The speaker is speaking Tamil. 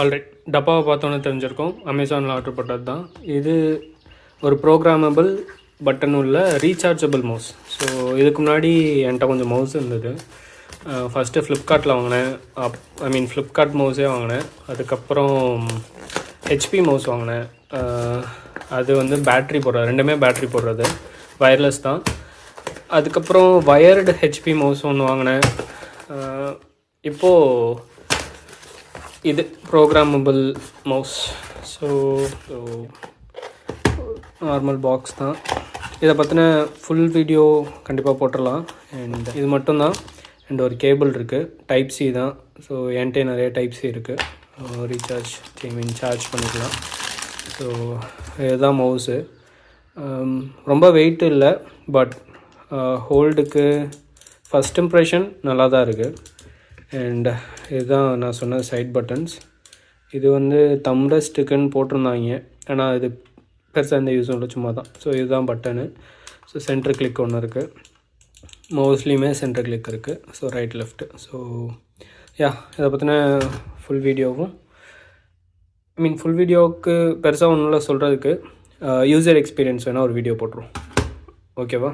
ஆல்ரைட், டப்பாவை பார்த்தோன்னே தெரிஞ்சிருக்கும், அமேசானில் ஆர்டர் பண்ணது தான் இது. ஒரு ப்ரோக்ராமபிள் பட்டன் உள்ள ரீசார்ஜபிள் மவுஸ். ஸோ இதுக்கு முன்னாடி என்கிட்ட கொஞ்சம் மவுஸ் இருந்தது. ஃபஸ்ட்டு ஃப்ளிப்கார்ட்டில் வாங்கினேன். ஃப்ளிப்கார்ட் மவுஸே வாங்கினேன். அதுக்கப்புறம் ஹெச்பி மவுஸ் வாங்கினேன். அது வந்து பேட்ரி போடுறது, ரெண்டுமே பேட்ரி போடுறது, வயர்லெஸ் தான். அதுக்கப்புறம் வயர்டு ஹெச்பி மவுஸ் ஒன்று வாங்கினேன். இப்போது இது programmable mouse. So normal box தான். இதை பற்றின ஃபுல் வீடியோ கண்டிப்பாக போட்டுடலாம். அண்ட் இது மட்டும்தான். அண்ட் ஒரு கேபிள் இருக்குது, டைப் சி தான். ஸோ என்கிட்ட நிறைய டைப் சி இருக்குது, ரீசார்ஜ் சார்ஜ் பண்ணிக்கலாம். ஸோ இதுதான் மவுஸு. ரொம்ப வெயிட் இல்லை, பட் ஹோல்டுக்கு ஃபஸ்ட் இம்ப்ரெஷன் நல்லா தான் இருக்குது. அண்ட் இதுதான் நான் சொன்ன சைட் பட்டன்ஸ். இது வந்து தம் ரெஸ்ட்டுக்குன்னு போட்டிருந்தாங்க, ஆனால் இது பெருசாக எந்த யூஸும் இல்லை, சும்மா தான். ஸோ இதுதான் பட்டனு. ஸோ சென்டர் கிளிக் ஒன்று இருக்குது, மோஸ்ட்லியுமே சென்டர் கிளிக் இருக்குது. So right left. ஸோ இதை பற்றின ஃபுல் வீடியோவும் ஃபுல் வீடியோவுக்கு பெருசாக ஒன்றும் இல்லை சொல்கிறதுக்கு. யூசர் எக்ஸ்பீரியன்ஸ் வேணால் ஒரு வீடியோ போட்டுருவோம், ஓகேவா?